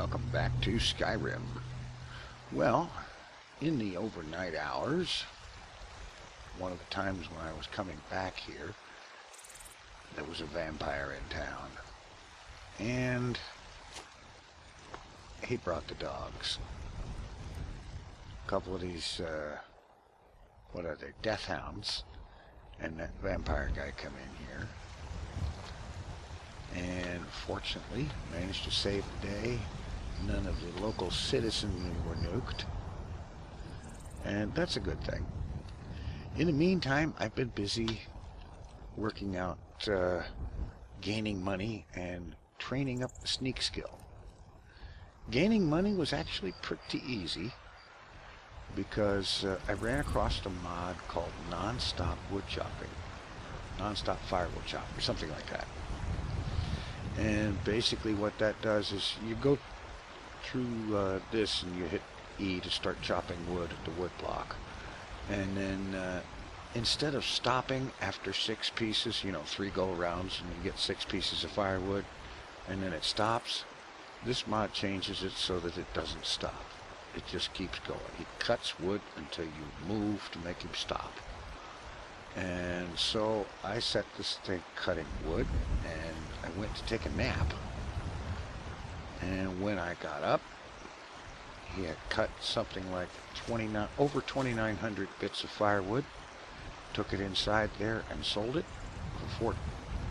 welcome back to Skyrim. Well, in the overnight hours, one of the times when I was coming back here, there was a vampire in town. And he brought the dogs. A couple of these, what are they, death hounds. And that vampire guy come in here. And fortunately, managed to save the day. None of the local citizens were nuked. And that's a good thing. In the meantime, I've been busy working out, gaining money and training up the sneak skill. Gaining money was actually pretty easy because I ran across a mod called NONSTOP wood chopping. NONSTOP firewood chop or something like that. And basically what that does is you go through this and you hit E to start chopping wood at the wood block. And then instead of stopping after 6 pieces, you know, 3 go-arounds and you get 6 pieces of firewood and then it stops, this mod changes it so that it doesn't stop. It just keeps going. He cuts wood until you move to make him stop. And so I set this thing cutting wood and I went to take a nap. And when I got up, he had cut something like over 2,900 bits of firewood, took it inside there and sold it for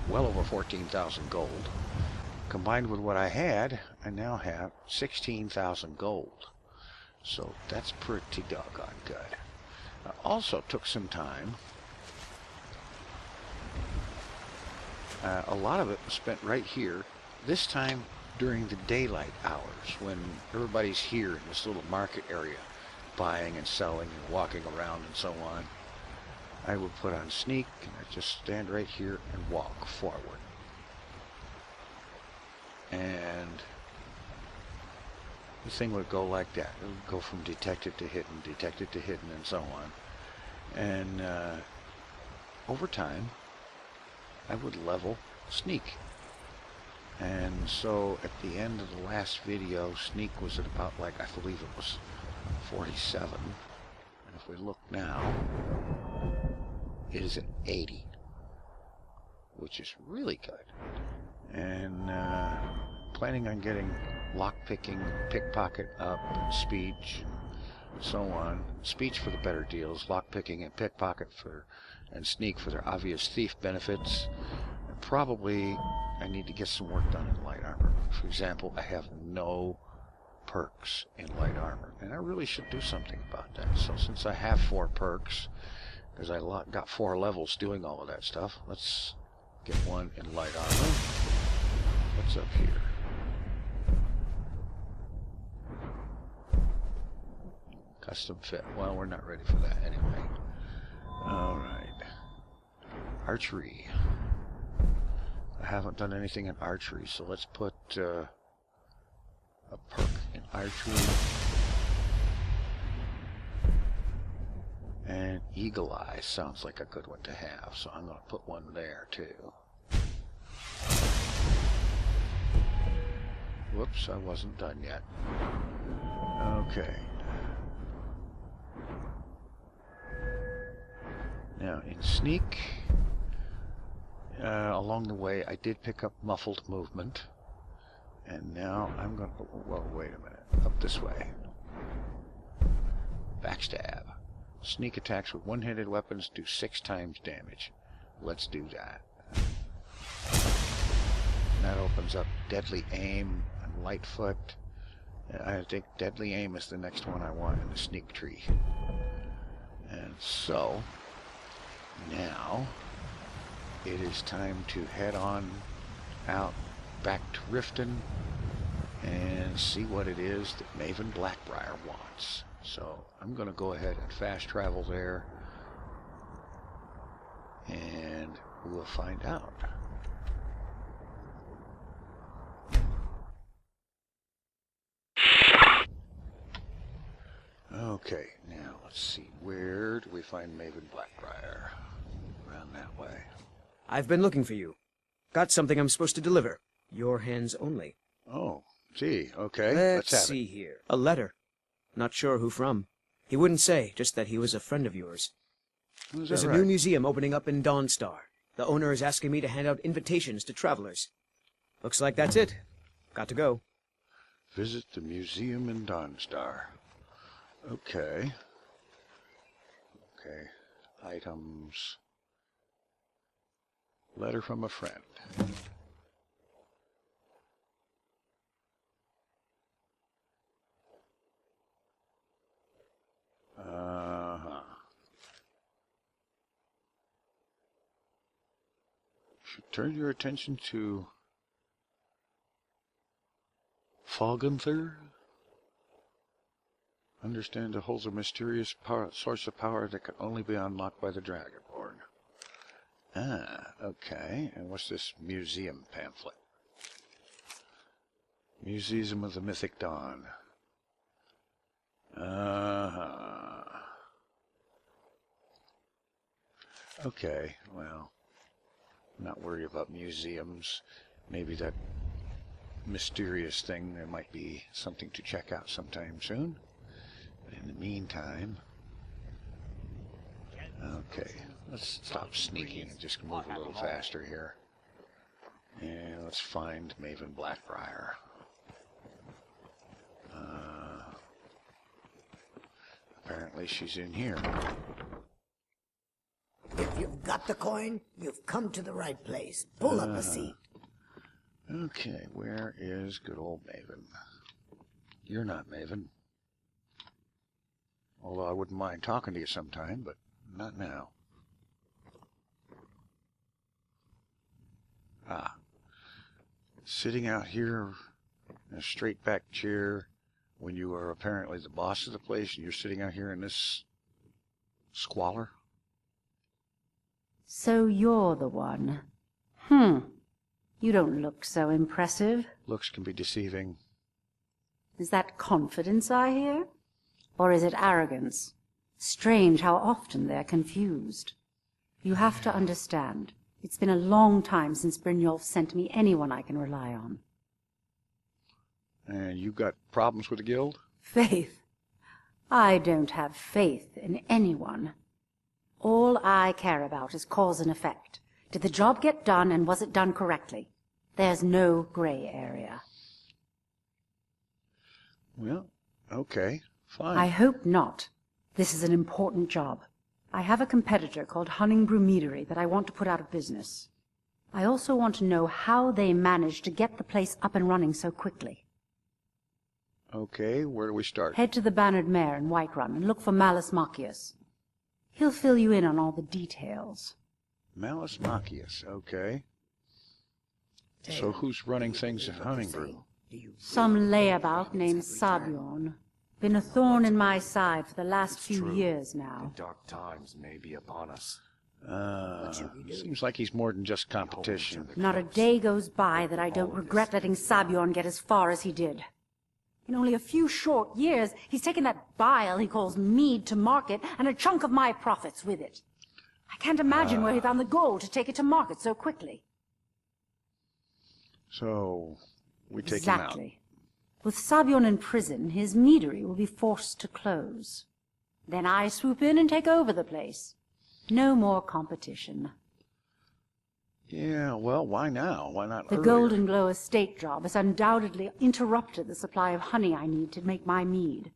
well over 14,000 gold. Combined with what I had, I now have 16,000 gold. So that's pretty doggone good. I also took some time. A lot of it was spent right here, this time during the daylight hours when everybody's here in this little market area buying and selling and walking around and so on. I would put on sneak and I'd just stand right here and walk forward. And the thing would go like that. It would go from detected to hidden, and so on. And over time, I would level sneak. And so at the end of the last video, sneak was at about, like, I believe it was 47. And if we look now, it is at 80, which is really good. And planning on getting lockpicking, pickpocket up, and speech, and so on. Speech for the better deals, lockpicking and pickpocket and sneak for their obvious thief benefits. And probably I need to get some work done in light armor. For example, I have no perks in light armor, and I really should do something about that. So since I have 4 perks, because I got 4 levels doing all of that stuff, let's get one in light armor. What's up here? Custom fit. Well, we're not ready for that anyway. Alright. Archery. I haven't done anything in archery, so let's put a perk in archery. And Eagle Eye sounds like a good one to have, so I'm going to put one there too. Whoops, I wasn't done yet. Okay. Now in sneak, along the way I did pick up muffled movement, and now I'm going to, well, wait a minute, up this way. Backstab. Sneak attacks with one-handed weapons do 6 times damage. Let's do that. And that opens up deadly aim and lightfoot. I think deadly aim is the next one I want in the sneak tree. And so now it is time to head on out back to Riften and see what it is that Maven Black-Briar wants. So I'm going to go ahead and fast travel there and we'll find out. Okay, now let's see, where do we find Maven Black-Briar? Around that way. I've been looking for you. Got something I'm supposed to deliver. Your hands only. Oh, Gee, okay. Let's have see it. here. A letter. Not sure who from. He wouldn't say, just that he was a friend of yours. There's a new museum opening up in Dawnstar. The owner is asking me to hand out invitations to travelers. Looks like that's it. Got to go. Visit the museum in Dawnstar. Okay. Okay. Items. Letter from a friend. Should turn your attention to Foganther. Understand it holds a mysterious source of power that can only be unlocked by the Dragonborn. Ah, okay. And what's this museum pamphlet? Museum of the Mythic Dawn. Okay, well, I'm not worried about museums. Maybe that mysterious thing, there might be something to check out sometime soon. But in the meantime, okay, let's stop sneaking and just move a little faster here. And let's find Maven Black-Briar. Apparently she's in here. If you've got the coin, you've come to the right place. Pull up a seat. Okay, where is good old Maven? You're not Maven. Although I wouldn't mind talking to you sometime, but not now. Ah. Sitting out here in a straight back chair when you are apparently the boss of the place and you're sitting out here in this squalor? So you're the one. You don't look so impressive. Looks can be deceiving. Is that confidence I hear? Or is it arrogance? Strange how often they're confused. You have to understand. It's been a long time since Brynjolf sent me anyone I can rely on. And you got problems with the guild? Faith? I don't have faith in anyone. All I care about is cause and effect. Did the job get done, and was it done correctly? There's no gray area. Well, okay, fine. I hope not. This is an important job. I have a competitor called Hunningbrew Meadery that I want to put out of business. I also want to know how they managed to get the place up and running so quickly. Okay, where do we start? Head to the Bannered Mare in Whiterun and look for Malus Machius. He'll fill you in on all the details. Malus Machius, okay. So who's running things at Hunningbrew? Some layabout named Sabjorn. Been a thorn in my side for the last few years now. Dark times may be upon us. Seems like he's more than just competition. Not a day goes by that I don't regret letting Sabjorn get as far as he did. In only a few short years, he's taken that bile he calls mead to market, and a chunk of my profits with it. I can't imagine where he found the gold to take it to market so quickly. So, we take him out. Exactly. With Sabjorn in prison, his meadery will be forced to close. Then I swoop in and take over the place. No more competition. Yeah, well, why now? Why not The earlier? Golden Glow estate job has undoubtedly interrupted the supply of honey I need to make my mead.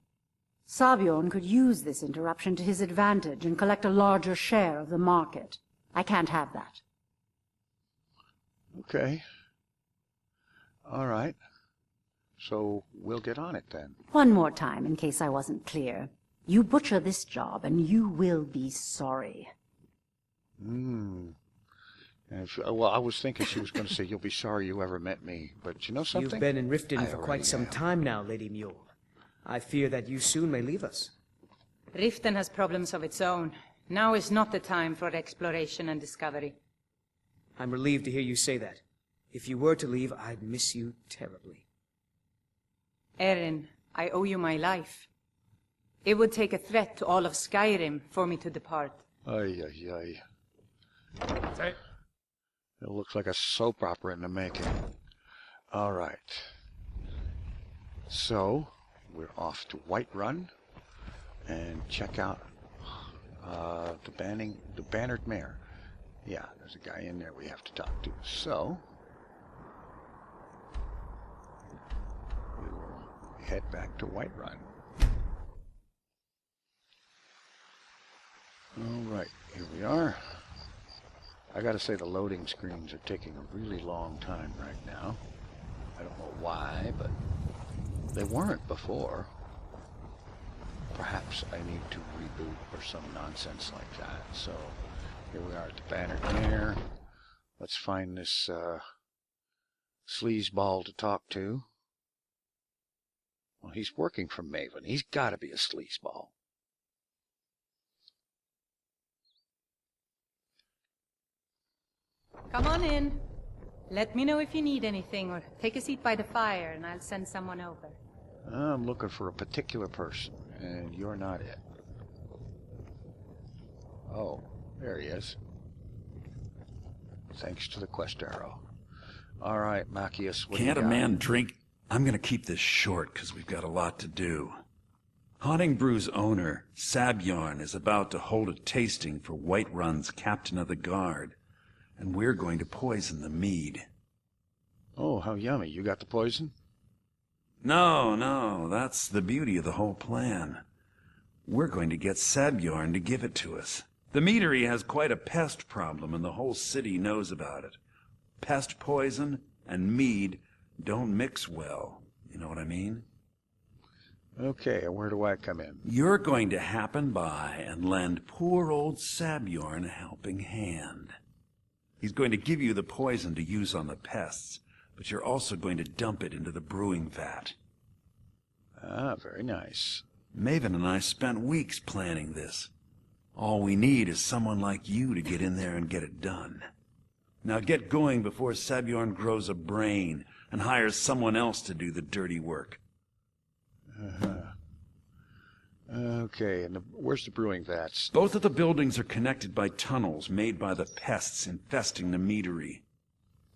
Sabjorn could use this interruption to his advantage and collect a larger share of the market. I can't have that. Okay. All right. So we'll get on it then. One more time, in case I wasn't clear. You butcher this job, and you will be sorry. Well, I was thinking she was going to say, you'll be sorry you ever met me. But you know something? You've been in Riften for quite some time now, Lady Mule. I fear that you soon may leave us. Riften has problems of its own. Now is not the time for exploration and discovery. I'm relieved to hear you say that. If you were to leave, I'd miss you terribly. Erin, I owe you my life. It would take a threat to all of Skyrim for me to depart. Ay, ay, ay. It looks like a soap opera in the making. All right. So, we're off to Whiterun and check out the Bannered Mare. Yeah, there's a guy in there we have to talk to. So, we will head back to Whiterun. Alright, here we are. I gotta say the loading screens are taking a really long time right now. I don't know why, but they weren't before. Perhaps I need to reboot or some nonsense like that. So here we are at the Bannered Mare. Let's find this sleazeball to talk to. Well, he's working for Maven. He's got to be a sleazeball. Come on in. Let me know if you need anything, or take a seat by the fire and I'll send someone over. I'm looking for a particular person, and you're not it. Oh, there he is. Thanks to the quest arrow. All right, Machias, what do you Can't a got? man drink? I'm gonna keep this short because we've got a lot to do. Haunting Brew's owner, Sabjorn, is about to hold a tasting for Whiterun's captain of the guard, and we're going to poison the mead. Oh, how yummy. You got the poison? No, that's the beauty of the whole plan. We're going to get Sabjorn to give it to us. The meadery has quite a pest problem, and the whole city knows about it. Pest poison and mead don't mix well. You know what I mean? Okay, and where do I come in? You're going to happen by and lend poor old Sabjorn a helping hand. He's going to give you the poison to use on the pests, but you're also going to dump it into the brewing vat. Ah, very nice. Maven and I spent weeks planning this. All we need is someone like you to get in there and get it done. Now get going before Sabjorn grows a brain and hires someone else to do the dirty work. Okay, and where's the brewing vats? Both of the buildings are connected by tunnels made by the pests infesting the meadery.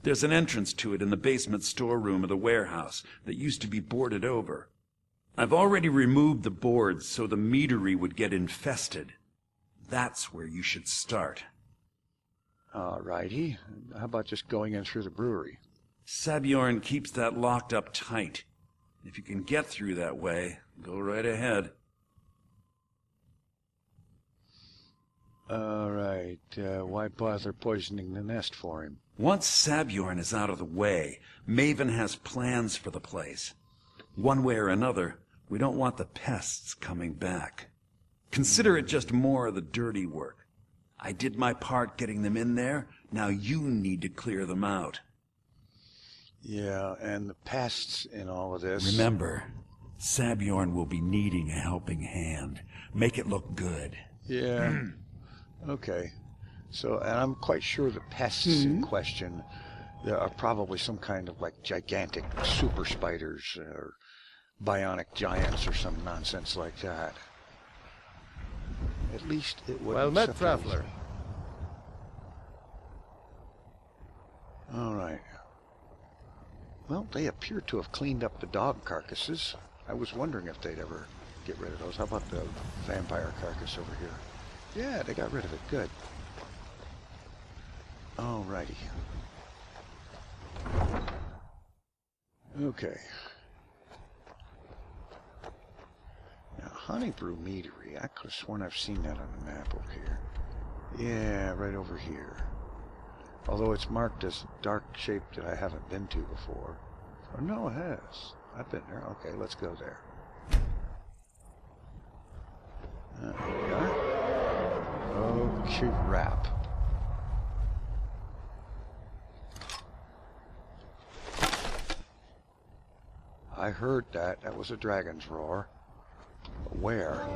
There's an entrance to it in the basement storeroom of the warehouse that used to be boarded over. I've already removed the boards so the meadery would get infested. That's where you should start. Alrighty. How about just going in through the brewery? Sabjorn keeps that locked up tight. If you can get through that way, go right ahead. Alright, why bother poisoning the nest for him? Once Sabjorn is out of the way, Maven has plans for the place. One way or another, we don't want the pests coming back. Consider it just more of the dirty work. I did my part getting them in there, now you need to clear them out. Yeah, and the pests in all of this... Remember, Sabjorn will be needing a helping hand. Make it look good. Yeah. Okay. So, and I'm quite sure the pests in question, there are probably some kind of like gigantic super spiders or bionic giants or some nonsense like that. At least it wouldn't Well met, surprise traveler. me. All right. Well, they appear to have cleaned up the dog carcasses. I was wondering if they'd ever get rid of those. How about the vampire carcass over here? Yeah, they got rid of it. Good. Alrighty. Okay. Now, Honeybrew Meadery. I could have sworn I've seen that on the map over here. Yeah, right over here. Although it's marked as dark shape that I haven't been to before. Or no, it has. I've been there. Okay, let's go there. Here we are. Okay, wrap. I heard that. That was a dragon's roar. But where?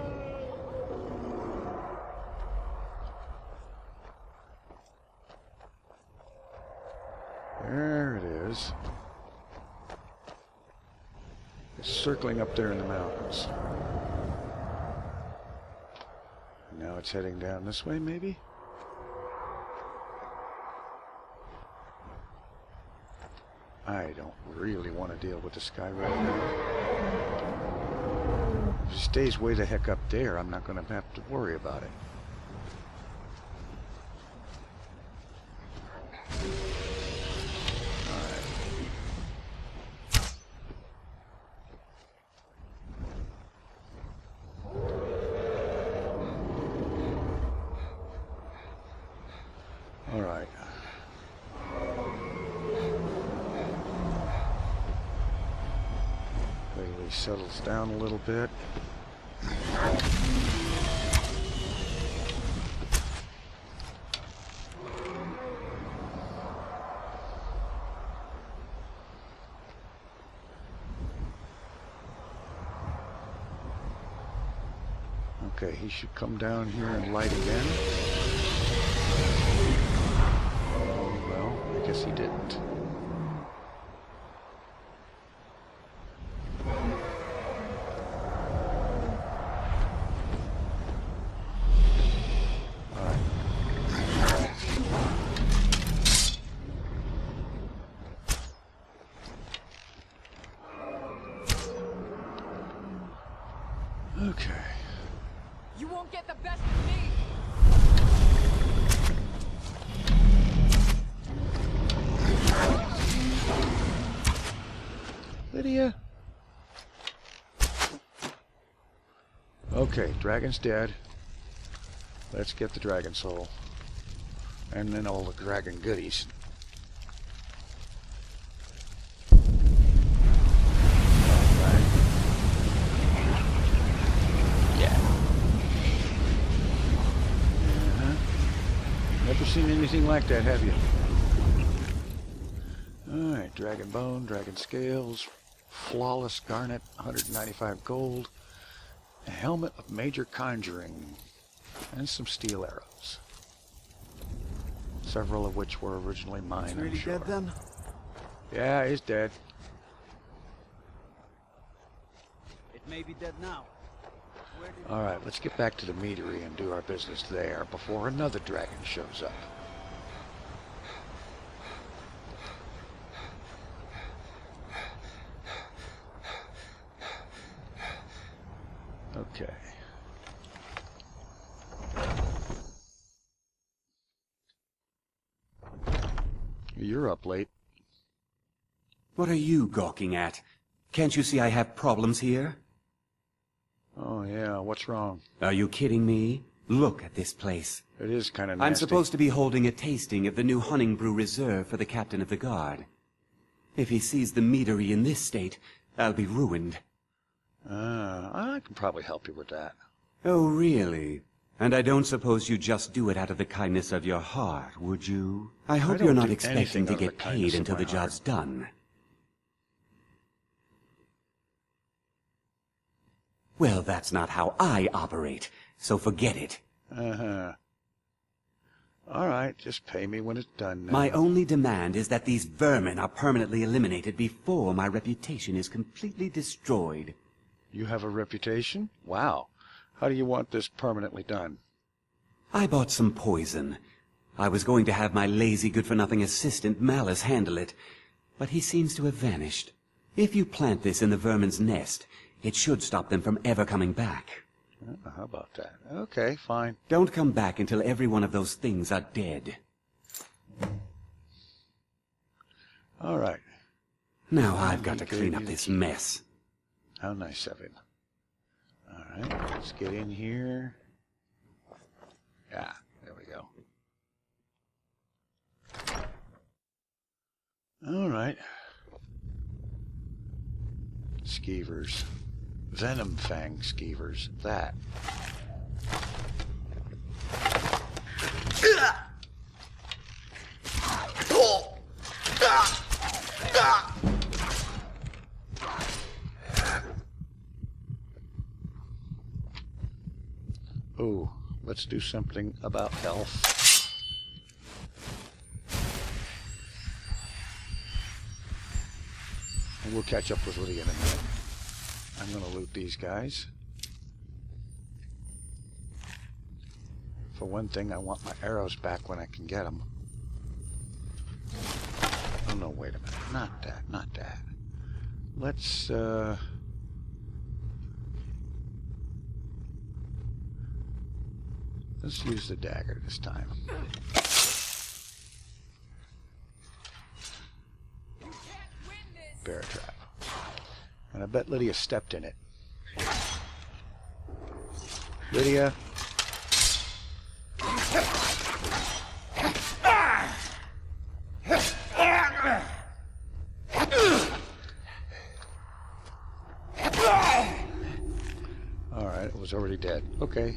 There it is. It's circling up there in the mountains. Now it's heading down this way, maybe? I don't really want to deal with this guy right now. If he stays way the heck up there, I'm not going to have to worry about it. Alright. He settles down a little bit. Okay, he should come down here and light again. Well, I guess he didn't. Okay. You won't get the best of me. Lydia. Okay, dragon's dead. Let's get the dragon soul. And then all the dragon goodies. Never seen anything like that, have you? Alright, dragon bone, dragon scales, flawless garnet, 195 gold, a helmet of major conjuring, and some steel arrows. Several of which were originally mine. He's really dead then? Yeah, he's dead. It may be dead now. Alright, let's get back to the meadery and do our business there before another dragon shows up. Okay. You're up late. What are you gawking at? Can't you see I have problems here? Oh yeah, what's wrong? Are you kidding me? Look at this place. It is kind of nasty. I'm supposed to be holding a tasting of the new honey brew reserve for the captain of the guard. If he sees the meadery in this state, I'll be ruined. I can probably help you with that. Oh, really? And I don't suppose you'd just do it out of the kindness of your heart, would you? I hope you're not expecting to get paid until the job's done. Well, that's not how I operate, so forget it. Alright, just pay me when it's done now. My only demand is that these vermin are permanently eliminated before my reputation is completely destroyed. You have a reputation? Wow. How do you want this permanently done? I bought some poison. I was going to have my lazy good-for-nothing assistant Malice handle it, but he seems to have vanished. If you plant this in the vermin's nest, it should stop them from ever coming back. How about that? Okay, fine. Don't come back until every one of those things are dead. All right. Now I've got to clean up this mess. How nice of him. All right, let's get in here. Yeah, there we go. All right. Skeevers. Venom Fang Skeevers. That. Oh, let's do something about health. And we'll catch up with Lydia in a minute. I'm going to loot these guys. For one thing, I want my arrows back when I can get them. no, wait a minute. Not that, not that. Let's, let's use the dagger this time. Bear trap. And I bet Lydia stepped in it. Lydia. Alright, it was already dead. Okay.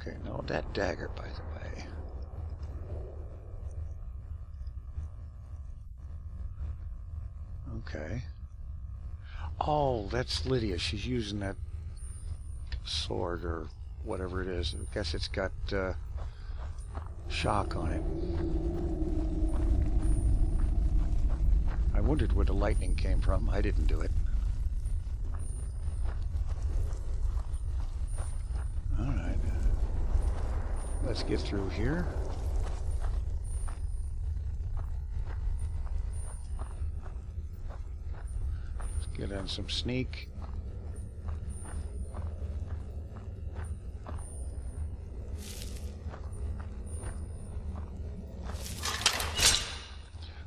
Okay, now that dagger, by the way. Okay. Oh, that's Lydia. She's using that sword or whatever it is. I guess it's got shock on it. I wondered where the lightning came from. I didn't do it. Alright. Let's get through here. Let's get on some sneak.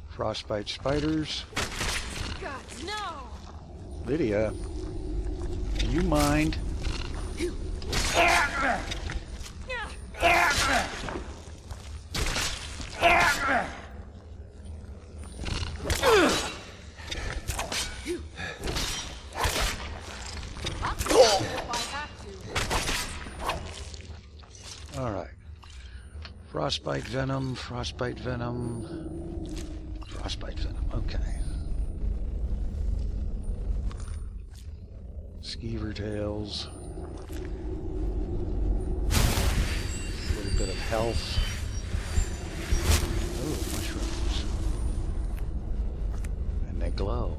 Frostbite spiders. God, no! Lydia, do you mind? All right. Frostbite venom, frostbite venom, frostbite venom. Okay. Skeever tails. A little bit of health. Oh, mushrooms. And they glow.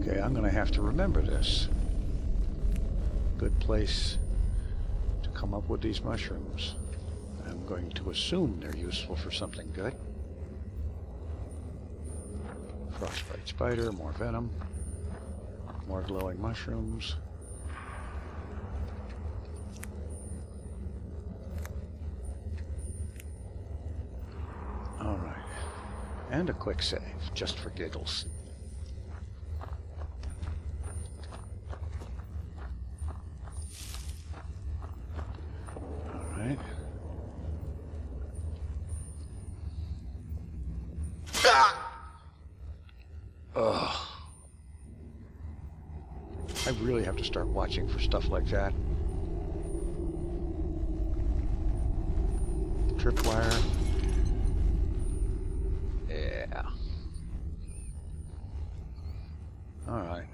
Okay, I'm going to have to remember this. Good place to come up with these mushrooms. I'm going to assume they're useful for something good. Frostbite spider, more venom, more glowing mushrooms. All right, and a quick save, just for giggles. All right. Ugh. I really have to start watching for stuff like that. Tripwire. Yeah. Alright.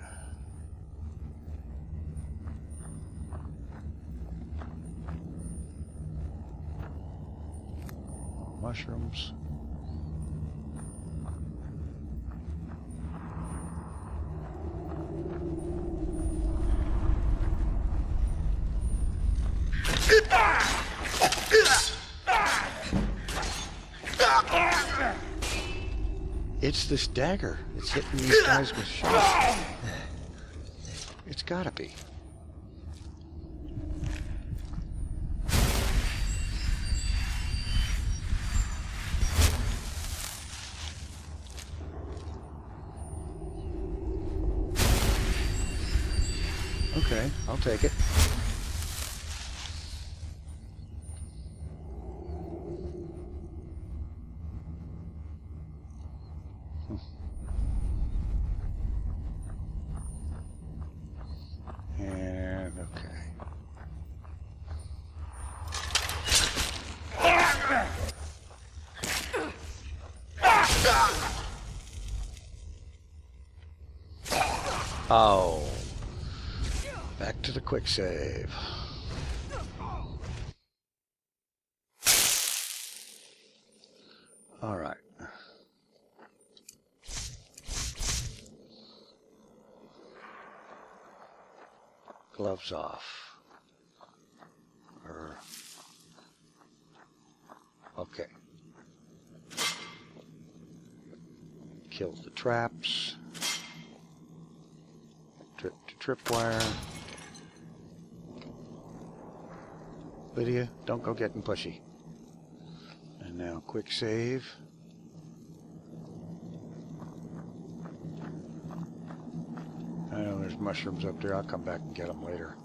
Mushrooms. It's this dagger. It's hitting these guys with shots. It's gotta be. Okay, I'll take it. And okay. Oh. Back to the quick save. All right. gloves off. Okay. Kill the traps. Trip to tripwire. Lydia, don't go getting pushy. And now quick save. I know there's mushrooms up there. I'll come back and get them later.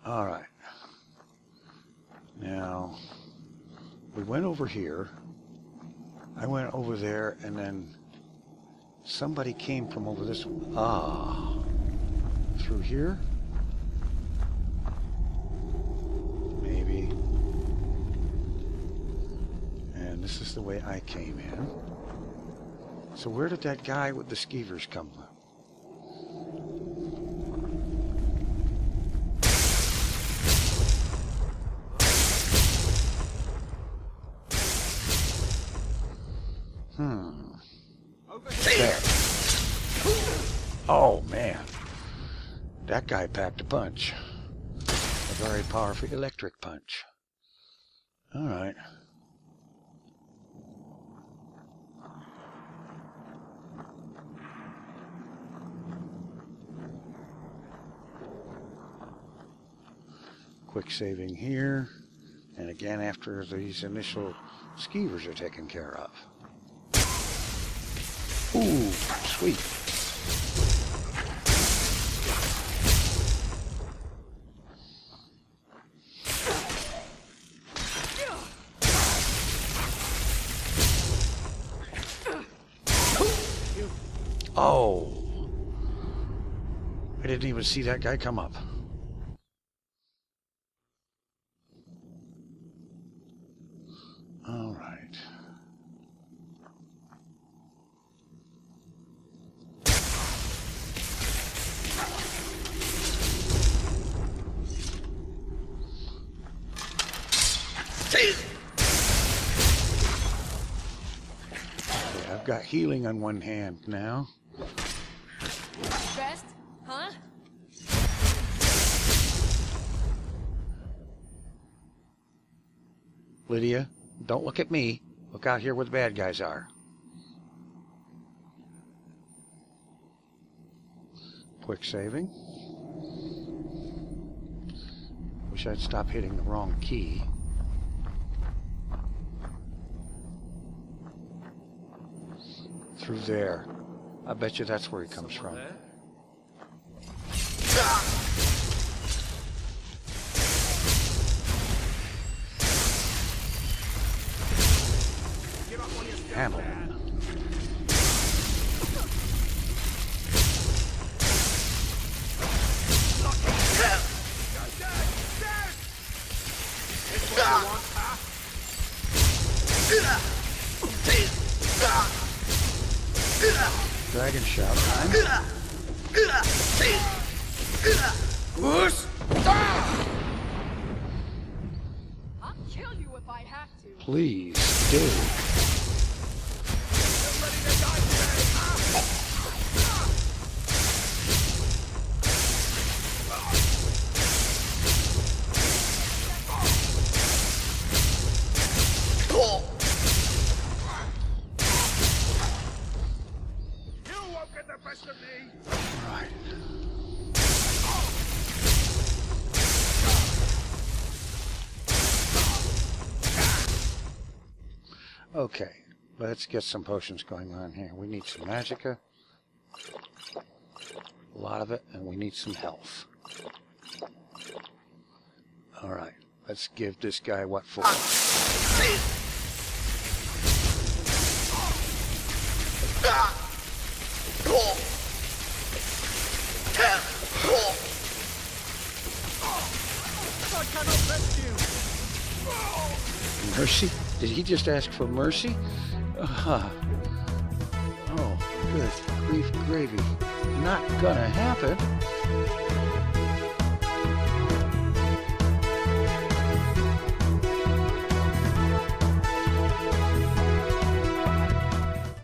All right. Now, we went over here. I went over there, and then somebody came from over this way. Ah. Through here? Maybe. And this is the way I came in. So where did that guy with the skeevers come from? There. Oh, man. That guy packed a punch. A very powerful electric punch. All right. Quick saving here. And again after these initial skeevers are taken care of. Ooh, sweet. Oh. I didn't even see that guy come up. All right. I've got healing on one hand now. Pest? Huh? Lydia, don't look at me. Look out here where the bad guys are. Quick saving. Wish I'd stop hitting the wrong key. Through there. I bet you that's where he comes from. Handle it. Dragon shout time. I'll kill you if I have to. Please do. Okay, let's get some potions going on here. We need some Magicka, a lot of it, and we need some health. Alright, let's give this guy what for. Mercy? Did he just ask for mercy? Oh, good grief gravy. Not gonna happen.